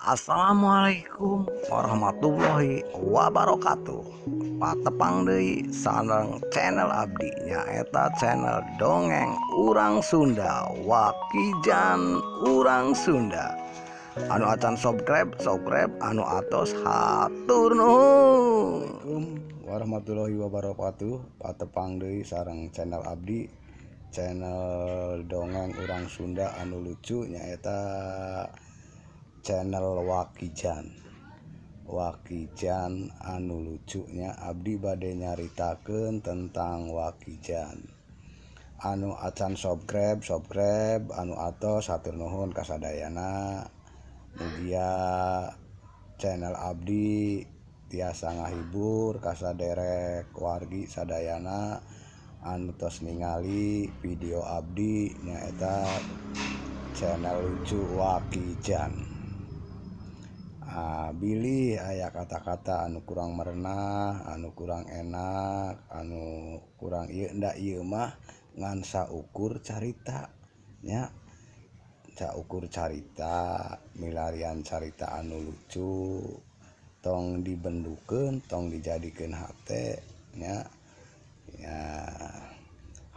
Assalamualaikum warahmatullahi wabarakatuh. Patepang deui sareng channel abdi nyaeta channel dongeng urang Sunda Wakijan urang Sunda. Anu acan subscribe anu atos hatur nuhun. Assalamualaikum warahmatullahi wabarakatuh. Patepang deui sareng channel abdi channel dongeng urang Sunda anu lucu nyaeta channel Wakijan anu lucunya abdi bade nyaritakeun tentang Wakijan. Anu acan subscribe anu atos hatur nuhun kasadayana. Mugia channel abdi tiasa ngahibur kasaderek wargi sadayana anu tos ningali video abdi nyaeta channel lucu Wakijan. Bilih aya kata-kata anu kurang merenah, anu kurang enak, anu kurang ieu nda ieu mah ngan saukur carita nya. Saukur carita milarian carita anu lucu tong dibendukeun, tong dijadikeun hate nya. Ya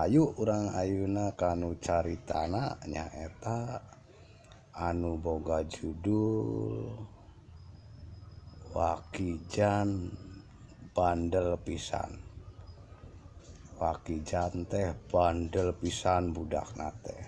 hayu urang ayeuna kanu caritana nyaeta anu boga judul Wakijan bandel pisan. Wakijan teh bandel pisan budakna teh.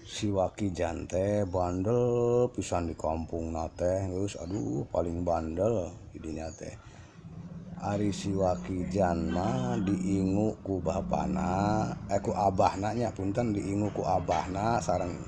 Si Wakijan teh bandel pisan di kampungna teh, geus aduh paling bandel didinya teh. Ari si Wakijan mah diingu ku bapana, ku abahna nya punten, diingu ku abahna sareng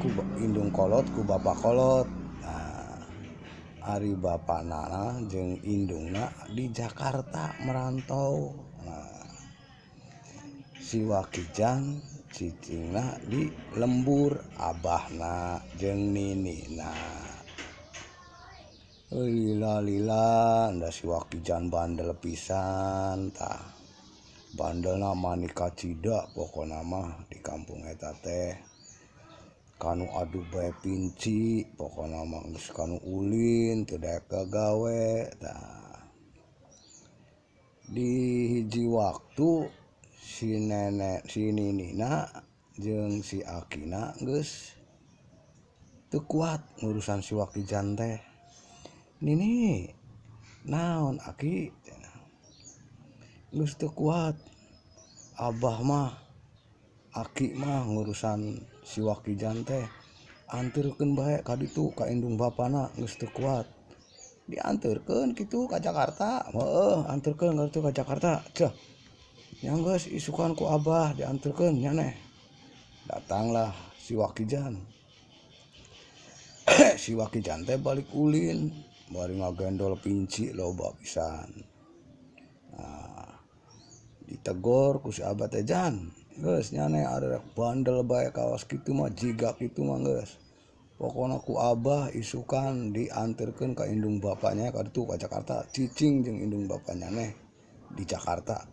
ku indung kolot ku bapak kolot. Ari bapana jeung indungna di Jakarta merantau. Si Wakijan cicingna di lembur abahna jeung ninina. Lila nda si Wakijan bandel pisan tah. Bandelna mani kacida pokona mah di kampung eta teh. Kanu adu bae pinci pokona mah geus kanu ulin teu daek gagawe tah. Di hiji waktu si ninina jeung si akina geus teu kuat ngurusan si Wakijan teh. Nini naon aki geus teu kuat, abah mah aki mah ngurusan si Wakijan teh anterkeun bae ka ditu ka indung bapana geus teu kuat. Dianterkeun kitu ka Jakarta. Heueuh, anterkeun ka ditu ka Jakarta. Ceh. Nya geus isukan ku abah dianterkeun nya neh. Datanglah si Wakijan. Si Wakijan teh balik ulin, bari ngagendol pinci loba pisan. Ditegor ku si abah teh, "Jan, geus nya neh arek bandel bae kawas kitu mah jiga kitu mah geus. Pokona ku abah isukan dianterkeun ka indung bapanya ka ditu ka Jakarta, cicing jeung indung bapanya neh di Jakarta."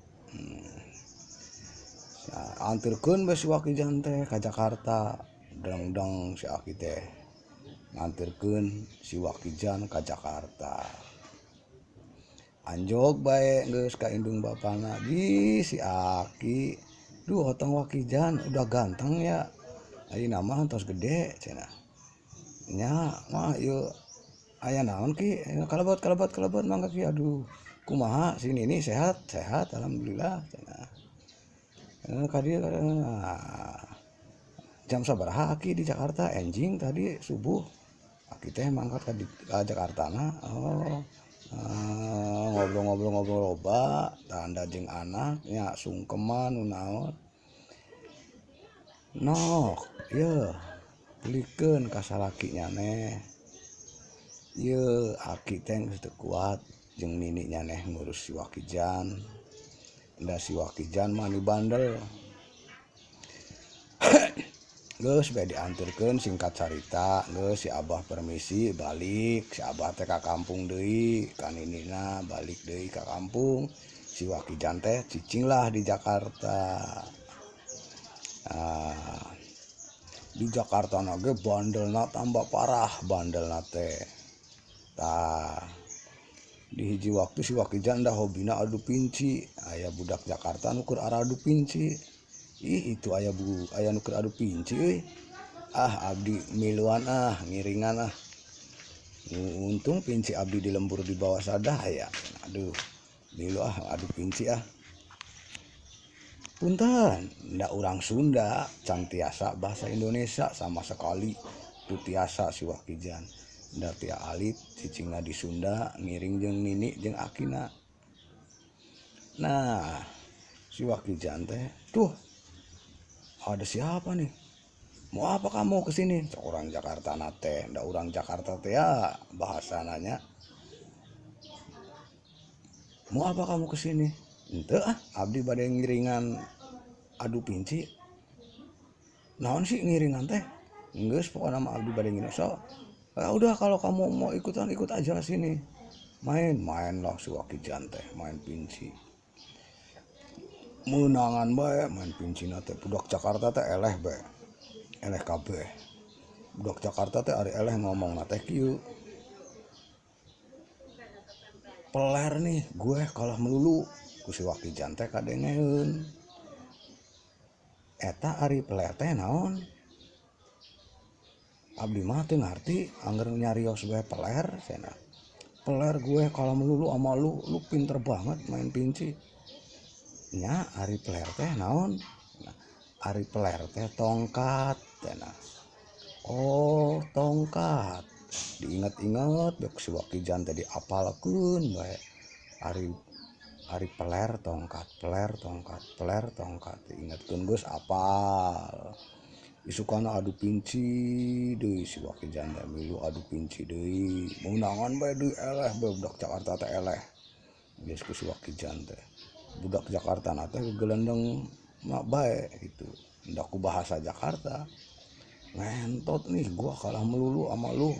Anterkeun bae si Wakijan teh ka Jakarta. Dang si aki teh nganterkeun si Wakijan ka Jakarta. Anjog bae geus ka indung bapana, "Di si aki, duh hotong Wakijan udah ganteng ya. Ayeuna mah tos gede cenah. Nya mah ieu aya naon ki? Kalebet mangga ki. Aduh, kumaha si Nini sehat alhamdulillah cenah. Ka dieu jam sabaraha aki di Jakarta? Enjing tadi subuh. Aki teh mangkat ka Jakartana. Oh. Ngobrol-ngobrol loba tanda jeung anak nya sungkeman nu naon. Nok, ieu pulikeun ka salakinya neh. Ieu aki teh geus teu kuat jeung nininya neh ngurus si Wakijan. Da si Wakijan mah nu bandel. Geus bae dianterkeun singkat carita, geus si abah permisi balik, si abah teh ka kampung deui, ka ninina balik deui ka kampung. Si Wakijan teh cicing lah di Jakarta. Di Jakarta nage bandelna tambah parah bandelna teh. Tah di hiji waktu si Wakijan dah hobina adu pinci. Aya budak Jakarta nuker arah adu pinci. Ih itu aya nuker adu pinci euy. Abdi miluan ngiringan untung pinci abdi dilembur di bawah sadaya. Aduh milu adu pinci punten ndak urang Sunda can tiasa bahasa Indonesia sama sekali tu tiasa si Wakijan ndak tia alit cicingna di Sunda ngiring jeung nini jeung akina. Nah si Wakijan teh tuh ada siapa nih, mau apa kamu kesini? Orang Jakarta nate ndak orang Jakarta teh ya bahasa nanya. Mau apa kamu kesini? Ente abdi bade ngiringan adu pinci. Naon sih ngiringan teh? Geus pokokna mah abdi bade ngiring so. Udah kalau kamu mau ikutan ikut aja sini. Main lah si Wakijan teh main pinci. Menangan bae main pinci teh budak Jakarta teh eleh bae. Eleh kabeh. Budak Jakarta teh ari eleh ngomong teh kieu. Peler nih gue kalah melulu ku si Wakijan teh kadengeun. Eta ari peler teh naon? Abdi mah teu ngarti angger nyarios bae peler cenah. Peler gue kalah melulu sama lu pinter banget main pinci. Nya ari peler teh naon? Nah, ari peler teh tongkat cenah. Oh tongkat. Diinget-inget bek si Wakijan teh diapalkeun bae. Ari peler tongkat diingetkeun geus apal. Isukana adu pinci deui si Wakijan teh milu adu pinci deui. Meunangan bae deui eleh bae budak Jakarta teh eleh. Geus ku si Wakijan teh. Budak Jakarta teh gegelendeng mak bae gitu. Ndak ku bahasa Jakarta. Ngentot nih gua kalah melulu sama lu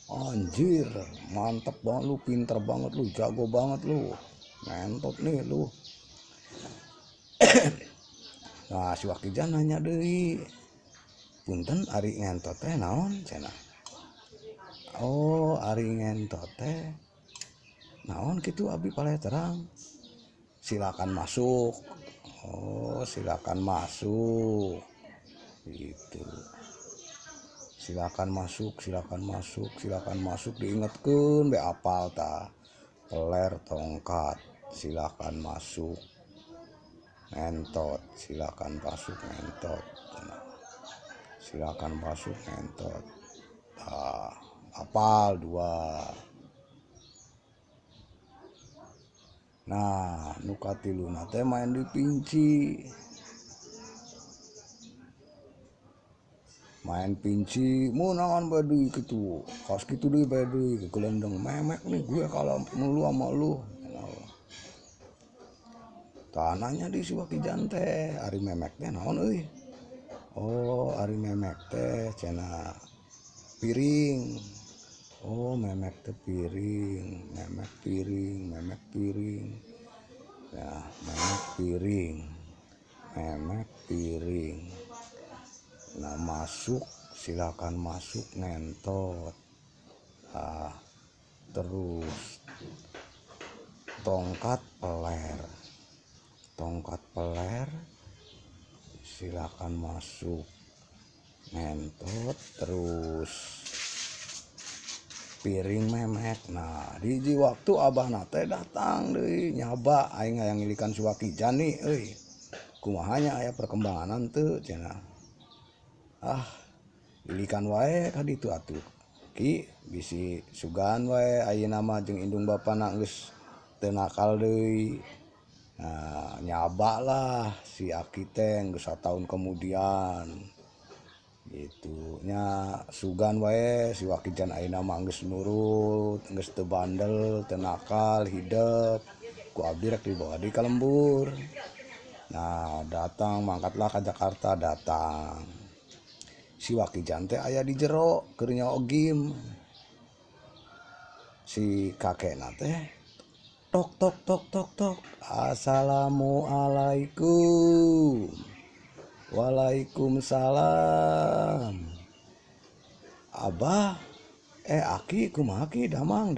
anjir mantep banget lu, pinter banget lu, jago banget lu, ngentot nih lu. Nah si Wakijan nanya deui, punten ari ngentot teh naon cenah? Oh ari ngentot teh naon kitu abdi paleh terang. Silakan masuk. Oh silakan masuk gitu. Silakan masuk diingetkeun be apal tah. Peler tongkat silakan masuk ngentot silakan masuk ngentot. Silakan masuk ngentot. Apal dua. Nah nu katiluna teh main di pinci. Main pinci meunangan bae deui kitu. Kas kitu deui bae deui gegelendeng memek nih gue kalau mulu sama lu. Tanahnya di si Wakijan teh ari memek teh naon euy? Oh ari memek teh cenah piring. Oh memek teh piring. Ya memek piring. Nah masuk silakan masuk ngentot. Terus tongkat peler silakan masuk ngentot. Terus piring memek. Nah di waktu abah nate datang deui nyaba aing hayang ngilikan si Wakijan nih euy. Kumahanya aya perkembangan teu cenah. Ilikan wae kaditu atuh. Ki bisi sugan wae ayeuna mah jeung indung bapana geus teu nakal deui. Nah nyaba lah si Aki teh geus sataun kemudian. Gitu nya sugan wae si Wakijan ayeuna mah geus nurut, geus teu bandel, teu nakal, hidep. Ku abdi rek dibawa di ka lembur. Nah datang mangkatlah ke Jakarta datang. Si Wakijan teh aya di jero keur nyaogim. Si kakekna teh tok. Assalamualaikum. Waalaikumsalam. Abah, Aki kumaha Ki? Damang.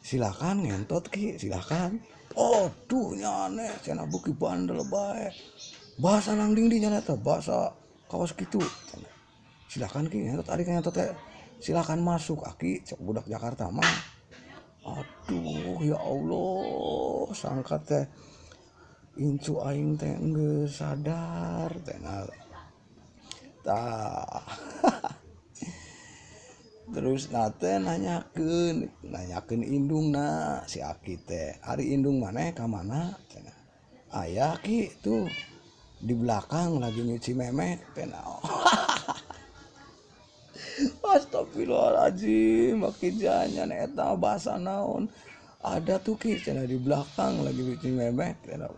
Silakan ngentot Ki, silakan. Aduh nyane cenah beuki bandel bae. Bahasa nang dingdi nya eta bahasa kawas kitu. Silakan Ki ngentot ari ngentot teh. Silakan masuk Aki, cek budak Jakarta mah. Aduh ya Allah, sangka teh incu aing teh geus sadar teh tah. Terus nate nanyakeun indungna si Aki teh, "Ari indung maneh ka mana?" cenah. "Aya Ki tuh di belakang lagi nyuci memek." Cenah. Astagfirullahaladzim, makin jangan eta bahasa naon. Ada tuh Ki cenah di belakang lagi nyuci memek cenah.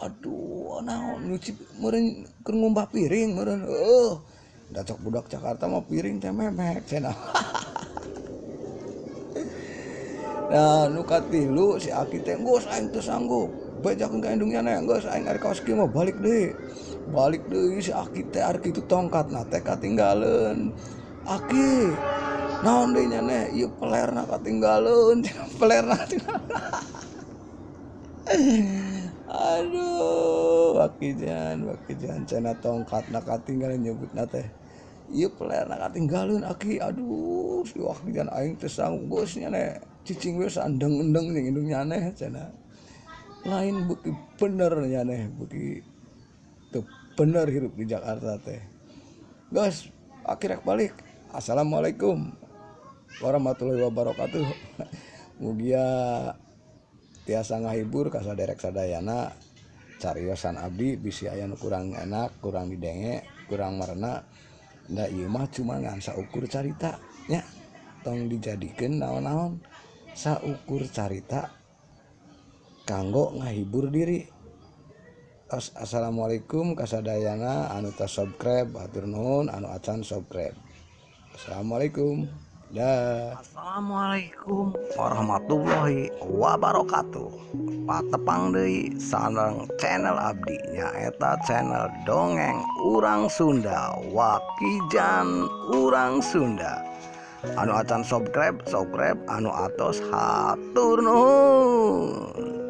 Aduh, naon nyuci meureun keur ngumbah piring meureun. Da cok budak Jakarta mah piring teh memek cenah. Nah, nu katilu si Aki teh, "Geus aing teu sanggup. Bejakeun ka indungnya neh, geus aing ari kaos kieu mah balik deui." Balik deui si Aki teh ari kitu tongkatna teh katinggaleun. "Aki, naon deui nya neh? Ieu pelerna katinggaleun." Pelerna katinggalun. Aduh, wakijan cenah tongkatna katinggalan nyebutna teh. "Ieu pelerna katinggalun Aki." Aduh, si wakijan aing teh sanggup geus nya neh. Cicing we sandeng-endeng jeung indung nya neh cenah. Lain beuki bener nya neh, beuki teu bener hirup di Jakarta teh. Geus, Aki rek balik. Assalamualaikum warahmatullahi wabarakatuh. Mugia tiasa ngahibur ka saderek sadayana cariosan abdi bisi aya nu kurang enak, kurang didenge, kurang marena. Da ieu mah cuma ngan saukur carita nya. Tong dijadikeun naon-naon saukur carita kanggo ngahibur diri. Assalamualaikum kasadayana anu tos subscribe, atur nuhun anu acan subscribe. Assalamualaikum. Dah. Assalamualaikum warahmatullahi wabarakatuh. Patepang deui sareng channel abdi nyaeta channel dongeng urang Sunda, wakijan urang Sunda. Anu acan subscribe, anu atos hatur nuhun.